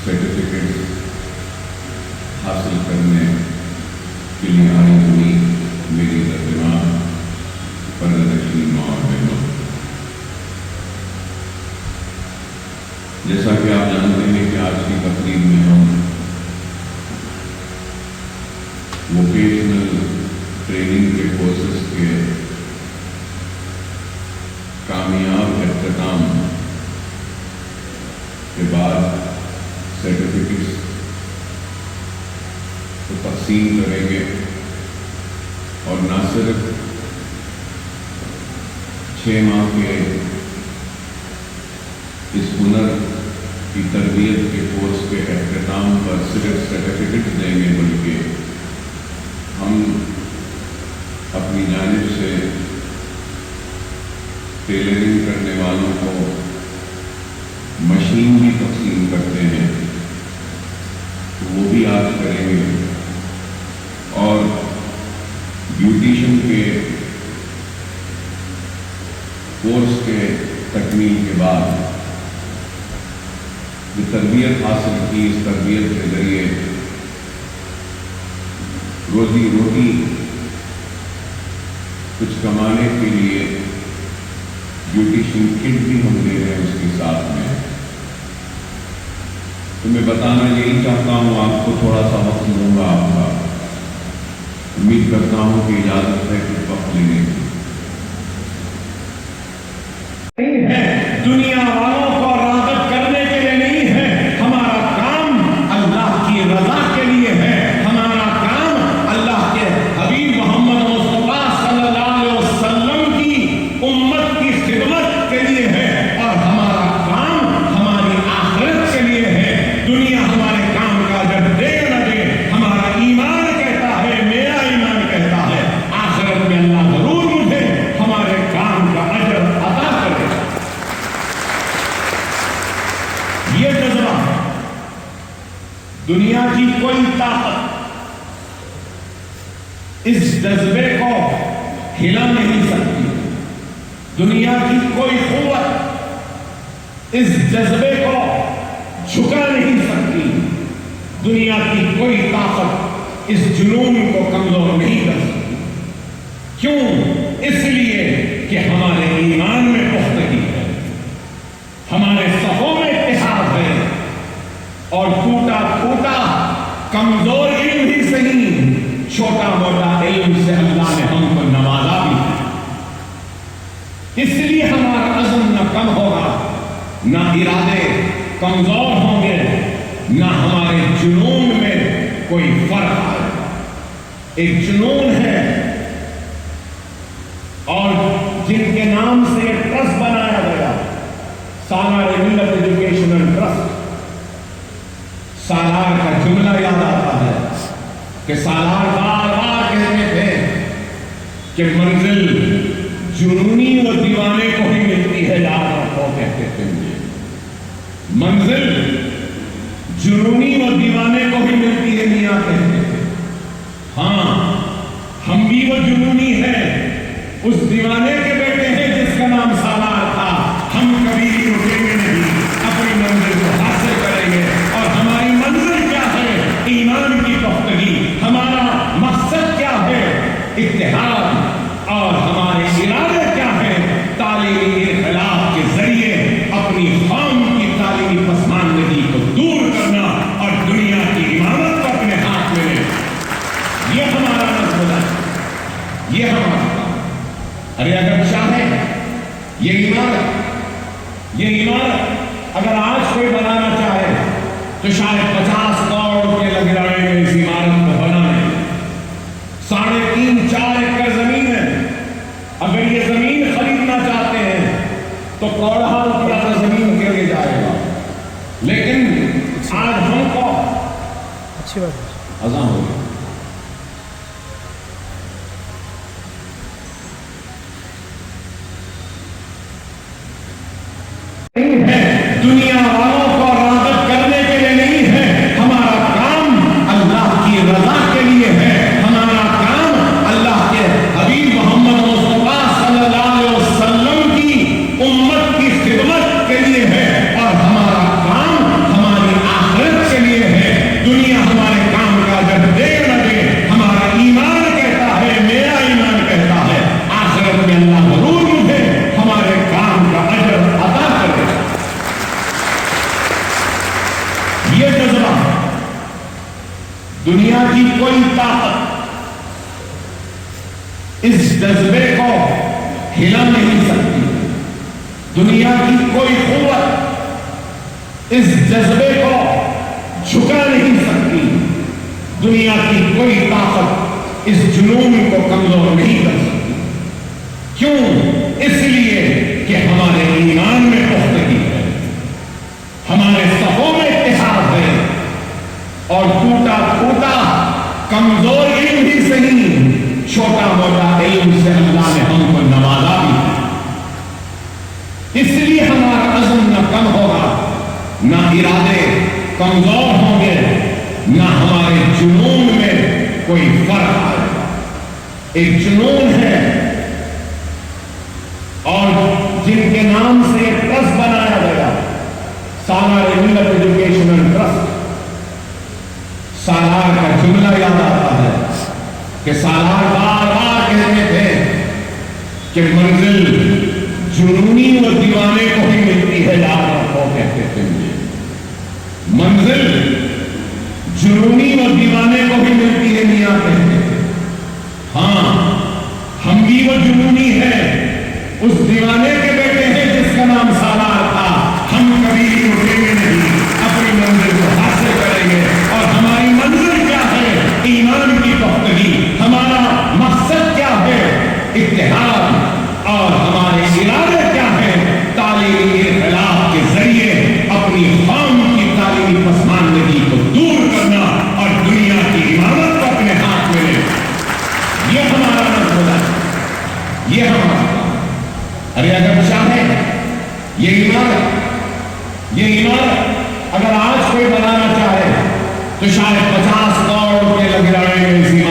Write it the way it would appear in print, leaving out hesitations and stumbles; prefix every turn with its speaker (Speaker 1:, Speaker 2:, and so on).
Speaker 1: Certificate حاصل کرنے کے لیے آئی ہوئی میری ترجمان پردرشنی ماں اور بہنوں، جیسا کہ آپ جانتے ہیں کہ آج کی تقریب میں ہم ووکیشنل ٹریننگ کے کورسز کے کامیاب اختتام کے بعد سرٹیفکیٹس کو تقسیم کریں گے، اور نہ صرف 6 ماہ کے اس ہنر کی تربیت کے کورس کے اختتام پر صرف سرٹیفکیٹ دیں گے، بلکہ ہم اپنی جانب سے ٹیلرنگ کرنے والوں کو مشین بھی تقسیم کرتے ہیں، تو وہ بھی آج کریں گے، اور بیوٹیشن کے کورس کے تکمیل کے بعد جو تربیت حاصل کی، اس تربیت کے ذریعے روزی روٹی کچھ کمانے کے لیے بیوٹیشن کٹ بھی ہم دے رہے ہیں اس کے ساتھ میں۔ تو میں بتانا یہی چاہتا ہوں، آپ کو تھوڑا سا وقت دوں گا آپ کا، امید کرتا ہوں کہ اجازت ہے کچھ وقت لینے کی۔
Speaker 2: دنیا والوں کو راغب کرنے کے لیے نہیں ہے، ہمارا کام اللہ کی رضا کے لیے ہے، ہمارا کام اللہ کے حبیب محمد مصطفیٰ صلی اللہ علیہ وسلم کی امت کی خدمت کے لیے ہے، اور ہمارا کام ہماری آخرت کے لیے ہے۔ دنیا ہمارے کام کا جب دے نہ دے، ہمارا ایمان کہتا ہے، میرا ایمان کہتا ہے، آخرت میں اللہ ضرور مجھے ہمارے کام کا اجر عطا کرے۔ یہ جذبہ دنیا کی کوئی طاقت اس جذبے کو ہلا نہیں سکتی، دنیا کی کوئی قوت اس جذبے کو جھکا نہیں سکتی، دنیا کی کوئی طاقت اس جنون کو کمزور نہیں کر سکتی۔ کیوں؟ اس لیے کہ ہمارے ایمان میں پختگی ہے، ہمارے صفوں میں اتحاد ہے، اور ٹوٹا پھوٹا کمزور علم ہی صحیح، چھوٹا موٹا علم سے اللہ نے ہم کو نوازا بھی ہے۔ اس لیے ہمارا عزم نہ کم ہوگا، نہ ارادے کمزور ہوں گے، نہ ہمارے جنون میں کوئی فرق آئے گا۔ ایک جنون ہے، اور جن کے نام سے ایک ٹرسٹ بنایا گیا، سالار ملت ایجوکیشنل ٹرسٹ۔ سالار کا جملہ یاد آتا ہے کہ سالار بار بار کہتے تھے کہ منزل جنونی و دیوانے کو ہی ملتی ہے، یاد رکھو کہتے تھے مجھے، منزل جنونی و دیوانے کو ہی ملتی ہے، میاں کہتے تھے۔ ہاں، ہم بھی وہ جنونی ہیں، اس دیوانے کے بیٹے ہیں جس کا نام سالار تھا۔ ہم کبھی رکیں گے نہیں، اپنی منزل کو حاصل کریں گے، اور ہماری منزل کیا ہے؟ ایمان کی پختگی۔ ہمارا مقصد کیا ہے؟ اتحاد۔ اور ہمارے ارادے کیا ہیں؟ تعلیمی انقلاب کے ذریعے اپنی قوم کی تعلیمی پسماندگی کو دور کرنا اور دنیا کی امامت کو اپنے ہاتھ میں لینا۔ یہ ہمارا مقصد ہے، یہ ہمارا کام۔ ارے اگر چاہے یہ عمارت اگر آج کوئی بنانا چاہے تو شاید 50 کروڑ روپے لگ جائیں گے اس عمارت کو بنانے۔ 3.5-4 ایکڑ زمین ہے، اگر یہ زمین خریدنا چاہتے ہیں تو کروڑوں روپیہ کا زمین کے لیے جائے گا، لیکن آج ہم کو
Speaker 3: اچھی بات ہے،
Speaker 2: اذان ہو گئی۔ دنیا والوں کو راغب کرنے کے لیے نہیں ہے، ہمارا کام اللہ کی رضا کے لیے ہے، ہمارا کام اللہ کے حبیب محمد مصطفیٰ صلی اللہ علیہ وسلم کی امت کی خدمت کے لیے ہے، اور ہمارا کام ہماری آخرت یہ جذبہ دنیا کی کوئی طاقت اس جذبے کو ہلا نہیں سکتی. دنیا کی کوئی قوت اس جذبے کو جھکا نہیں سکتی. دنیا کی کوئی طاقت اس جنون کو کمزور نہیں کر سکتی. کیوں؟ اس لیے کہ ہمارے ایمان میں پختگی ہے, ہمارے صفوں میں اتحاد ہے, اور ٹوٹا پھوٹا کمزور علم ہی صحیح, چھوٹا موٹا علم سے اللہ نے ہم کو نوازا بھی ہے. اس لیے ہمارا عزم نہ کم ہوگا, نہ ارادے کمزور ہوں گے, نہ ہمارے جنون میں کوئی فرق آئے گا. ایک جنون ہے, اور جن کے نام سے ایک ٹرسٹ بنایا گیا, سالار ملت ایجوکیشنل ٹرسٹ. سالار کا جملہ یاد آتا ہے کہ سالار بار بار کہتے تھے کہ منزل جنونی و دیوانے کو ہی ملتی ہے, یاد رکھو کہتے تھے مجھے. منزل جنونی و دیوانے کو بھی ملتی ہے, میاں کہتے تھے. ہاں, ہم بھی وہ جنونی ہے, اس دیوانے کے بیٹے ہیں جس کا نام سالار تھا. ہم کبھی رکیں گے نہیں, اپنی منزل کو حاصل کریں گے. اور ہماری منزل کیا ہے؟ ایمان کی پختگی. ہمارا مقصد کیا ہے؟ اتحاد. اور ہمارے ارادے کیا ہیں؟ تعلیمی انقلاب کے ذریعے اپنی قوم کی تعلیمی پسماندگی کو دور کرنا اور دنیا کی امامت کو اپنے ہاتھ میں لے. یہ ہمارا مقصد ہے, یہ ہمارا. ارے اگر چاہے یہ عمارت اگر آج کوئی بنانا چاہے تو شاید 50 کروڑ روپے لگ جائیں گے.